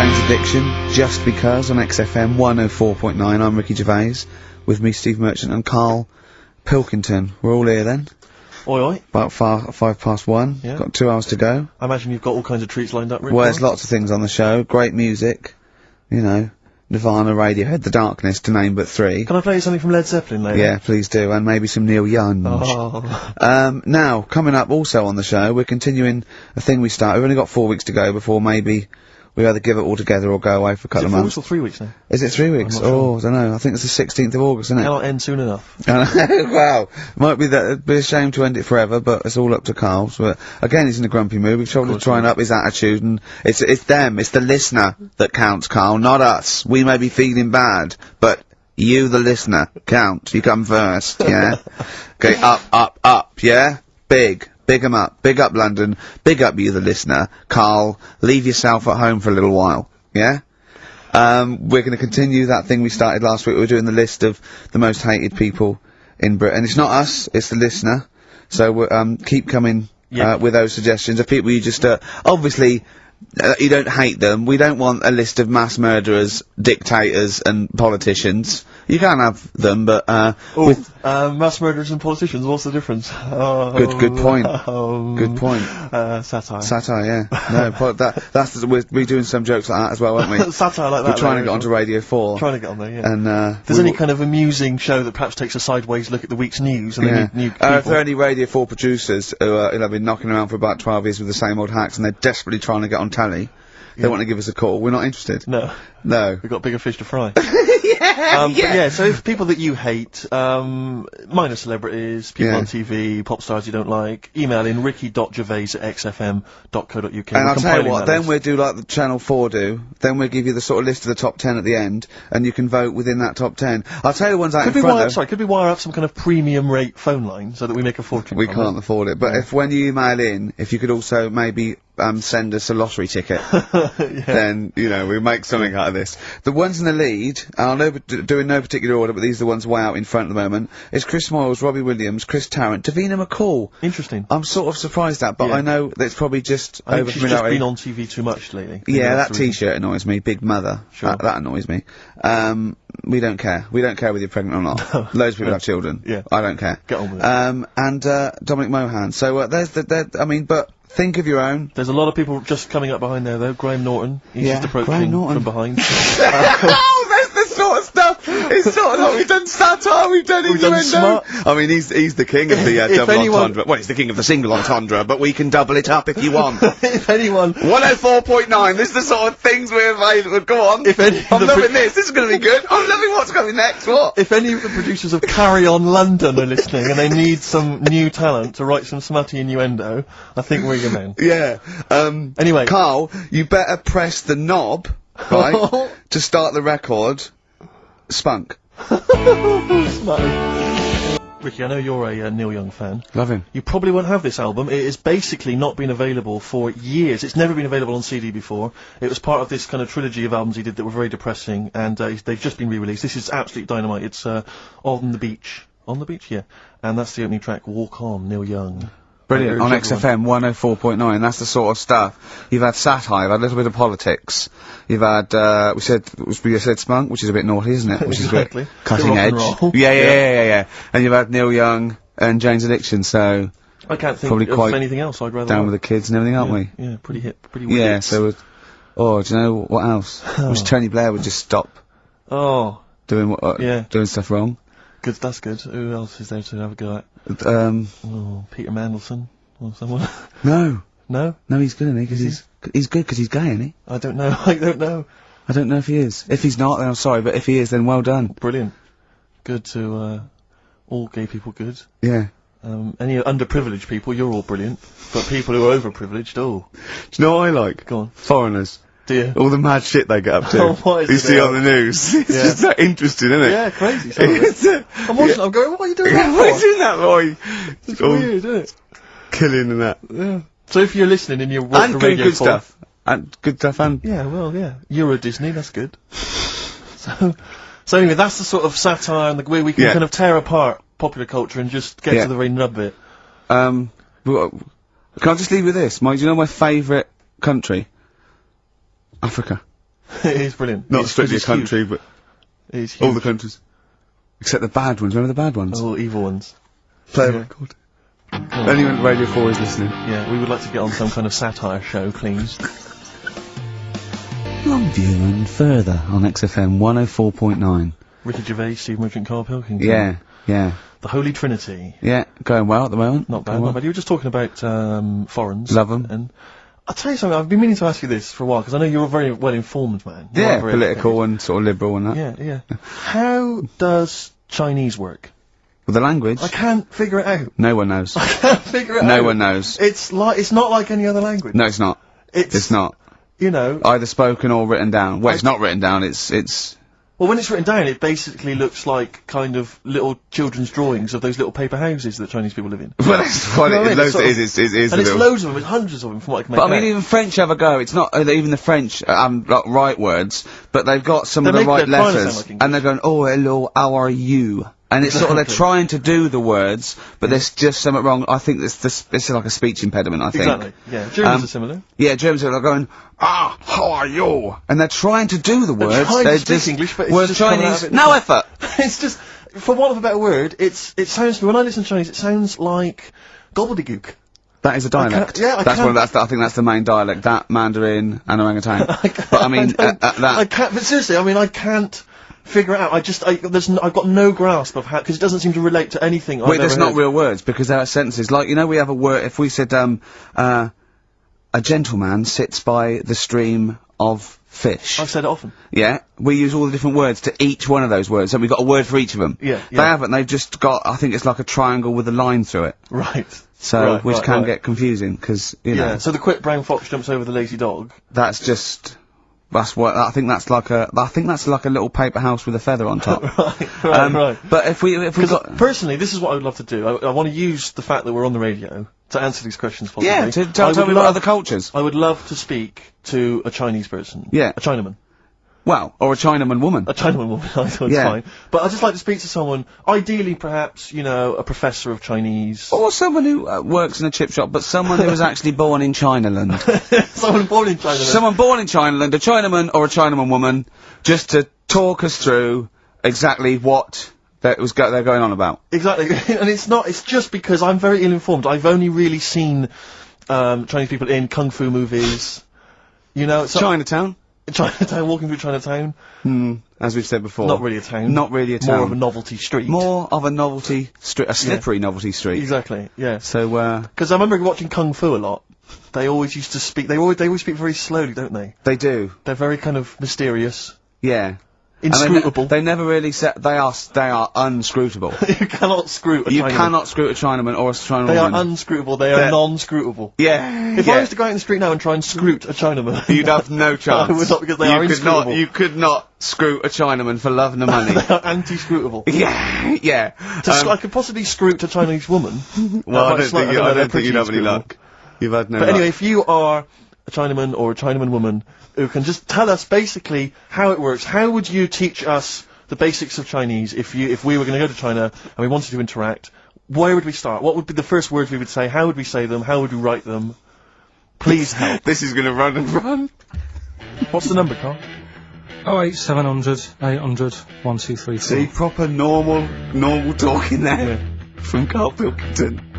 Jane's Addiction, Just Because, on XFM 104.9. I'm Ricky Gervais, with me Steve Merchant and Karl Pilkington. We're all here then. Oi oi. About 1:05. Yeah. Got 2 hours to go. I imagine you've got all kinds of treats lined up, Rick. Well, there's lots of things on the show. Great music, you know, Nirvana, Radiohead, The Darkness, to name but 3. Can I play you something from Led Zeppelin later? Yeah, please do, and maybe some Neil Young. Oh. Now, coming up also on the show, we're continuing a thing we started. We've only got 4 weeks to go before maybe we either give it all together or go away for a couple of months. Is it 4 weeks or 3 weeks now? Is it 3 weeks? I'm not sure. I don't know. I think it's the 16th of August, isn't it? Cannot end soon enough. Wow. Might be that, it'd be a shame to end it forever, but it's all up to Karl. But again, he's in a grumpy mood. We've tried to try and up his attitude, and it's them, it's the listener that counts, Karl, not us. We may be feeling bad, but you, the listener, count. You come first, yeah? Okay, up, yeah? Big 'em up. Big up London. Big up you, the listener. Karl, leave yourself at home for a little while, yeah? We're going to continue that thing we started last week. We're doing the list of the most hated people in Britain. It's not us, it's the listener. So we're, keep coming with those suggestions of people you just obviously you don't hate them. We don't want a list of mass murderers, dictators, and politicians. You can have them, but mass murderers and politicians. What's the difference? Good point. Good point. Satire. Satire, yeah. No, but that's we're doing some jokes like that as well, aren't we? Satire like that. We're trying to get onto Radio 4. Trying to get on there, yeah. And if there's any kind of amusing show that perhaps takes a sideways look at the week's news, and they need new people. If there are any Radio 4 producers who have been knocking around for about 12 years with the same old hacks, and they're desperately trying to get on telly, they want to give us a call. We're not interested. No. No. We've got bigger fish to fry. Yeah. But yeah, so if people that you hate, minor celebrities, people on TV, pop stars you don't like, email in ricky.gervais@xfm.co.uk. And I'll tell you what, then we'll do like the Channel 4 do, then we'll give you the sort of list of the top 10 at the end, and you can vote within that top 10. I'll tell you the ones out in front though. Could we wire up some kind of premium rate phone line so that we make a fortune? We can't afford it, but if when you email in, if you could also maybe send us a lottery ticket, then, you know, we make something out of this. The ones in the lead, I'll do in no particular order, but these are the ones way out in front at the moment, is Chris Moyles, Robbie Williams, Chris Tarrant, Davina McCall. Interesting. I'm sort of surprised at, but I know that it's probably just I think she's just been on TV too much lately. Yeah, that t-shirt annoys me, Big Mother. Sure. That annoys me. We don't care. We don't care whether you're pregnant or not. Loads of people have children. Yeah. I don't care. Get on with it. And Dominic Mohan. So there's I mean, but think of your own. There's a lot of people just coming up behind there, though. Graham Norton. He's just approaching from behind. Oh, that's the sort of stuff. It's sort of like we've done satire, we've done innuendo. I mean, he's the king of the double entendre. Well, he's the king of the single entendre, but we can double it up if you want. If anyone... 104.9, this is the sort of things we're available. Go on. I'm loving this. This is going to be good. I'm loving what's coming next. What? If any of the producers of Carry On London are listening and they need some new talent to write some smutty innuendo, I think we're your men. Yeah. Anyway. Karl, you better press the knob, right, to start the record. Spunk. Ricky, I know you're a Neil Young fan. Love him. You probably won't have this album. It has basically not been available for years. It's never been available on CD before. It was part of this kind of trilogy of albums he did that were very depressing, and they've just been re-released. This is absolute dynamite. It's On the Beach. On the Beach? Yeah. And that's the opening track, Walk On, Neil Young. Brilliant. On XFM 104.9, that's the sort of stuff. You've had satire, you've had a little bit of politics. You've had, we said spunk, which is a bit naughty, isn't it? Which is a bit cutting edge. Yeah. And you've had Neil Young and Jane's Addiction, so... I can't think of anything else I'd rather down with the kids and everything, aren't we? Yeah, pretty hip, pretty weird. Yeah, so... do you know what else? Wish Tony Blair would just stop. Doing stuff wrong. Good, that's good. Who else is there to have a go at? Peter Mandelson or someone. No, he's good, isn't he? Because he's good because he's gay, isn't he? I don't know. I don't know if he is. If he's not, then I'm sorry, but if he is, then well done. Brilliant. Good to all gay people. Good. Yeah. Any underprivileged people, you're all brilliant. But people who are overprivileged, Do you know what I like? Go on. Foreigners. Yeah. All the mad shit they get up to. You see on the news. It's just that interesting, isn't it? Yeah, crazy. I'm watching. I'm going. What are you doing that for? What are you doing that boy? It's weird, isn't it? Killing and that. Yeah. So if you're listening and you're and good stuff. And good stuff. And yeah, well, yeah. Euro Disney. That's good. So anyway, that's the sort of satire and the way we can kind of tear apart popular culture and just get to the very nub bit. Can I just leave with this? Do you know my favourite country? Africa. It is brilliant. Not strictly a country, but It is huge. all the countries. Except the bad ones. Remember the bad ones? Oh, evil ones. Play a yeah. record. Anyone at Radio 4 is listening. Yeah, we would like to get on some kind of satire show, please. Longview and further on XFM 104.9. Ricky Gervais, Steve Merchant, Karl Pilkington. Yeah, yeah. The Holy Trinity. Yeah, going well at the moment. Not bad, Going not well. bad. You were just talking about foreigners. Love 'em. And I'll tell you something, I've been meaning to ask you this for a while, because I know you're a very well-informed man. You Yeah, are very political and sort of liberal and that. educated. Yeah. How does Chinese work? With the language, I can't figure it out. no one knows. I can't figure it out. No one knows. It's not like any other language. No, it's not. It's not. You know, Either spoken or written down. Well, it's not written down, it's... well, when it's written down, it basically looks like kind of little children's drawings of those little paper houses that Chinese people live in. Well, that's what You know what I it mean? is. Sort of- It is And a it's little... loads of them, it's hundreds of them from what I can make But I out. mean, even French have a go. It's not even the French like right words, but they've got some of They're the right making- they're trying to letters, sound like English. and they're going, "Oh, hello, how are you?" And it's sort of they're Exactly. trying to do the words, but there's just something wrong. I think this is like a speech impediment. I think. Exactly, yeah. Germans are similar. Yeah, Germans are going, how are you? And they're trying to do the words. trying to They're speak just English, but it's whereas just coming out Chinese, of it no different. effort. It's just, for want of a better word, it sounds to me, when I listen to Chinese, it sounds like gobbledygook. That is a dialect. I that's can't- I think that's the main dialect. That Mandarin and orangutan. But I mean, I can't, but seriously, I mean, I can't figure it out. I've got no grasp of how, because it doesn't seem to relate to anything I've Wait, ever there's not heard. real words because there are sentences. Like, you know, we have a word, if we said, a gentleman sits by the stream of fish. I've said it often. Yeah, we use all the different words to each one of those words, so we've got a word for each of them. Yeah, They yeah. haven't, they've just got, I think it's like a triangle with a line through it. Right. So, Right, which right, can right. get confusing, because, you Yeah, know, so the quick brown fox jumps over the lazy dog. that's just, that's what, I think that's like a little paper house with a feather on top. Right. But if we got, Personally, this is what I would love to do. I want to use the fact that we're on the radio to answer these questions possibly. yeah, to I tell would me about love- other cultures. I would love to speak to a Chinese person. Yeah. A Chinaman. Well, or a Chinaman woman. A Chinaman woman, I thought Yeah. fine. But I'd just like to speak to someone, ideally perhaps, you know, a professor of Chinese. Or someone who works in a chip shop, but someone who was actually born in Chinaland. Someone born in China. Someone born in Chinaland, a Chinaman or a Chinaman woman, just to talk us through exactly what they're going on about. Exactly. And it's just because I'm very ill-informed. I've only really seen Chinese people in kung fu movies. You know, Chinatown? Chinatown, walking through Chinatown. As we've said before. Not really a town. Not really a town. More of a novelty street. More of a novelty street, a slippery novelty street. Exactly, yeah. So, Because I remember watching Kung Fu a lot. They always used to speak, they always speak very slowly, don't they? they do. They're very kind of mysterious. Yeah. Inscrutable. And they never really they are unscrutable. You cannot screw a You Chinaman. cannot screw a Chinaman or a Chinaman They are woman. unscrutable, they are They're- non-scrutable. Yeah. If yeah. I was to go out in the street now and try and scroot a Chinaman... You'd have no chance. I would not, because they are you could not. inscrutable. You could not screw a Chinaman for love nor money. They are anti-scrutable. yeah, yeah. I could possibly scroot a Chinese woman. Well, I That don't might think slightly- I they're don't think you'd pretty have any inscrutable. luck. You've had no But luck. anyway, if you are a Chinaman or a Chinaman woman who can just tell us basically how it works, how would you teach us the basics of Chinese if we were going to go to China and we wanted to interact? Where would we start? What would be the first words we would say? How would we say them? How would we write them? Please help. This is going to run and run. What's the number, Carl? 08700 800 1234. See, proper normal talking there from Karl Pilkington.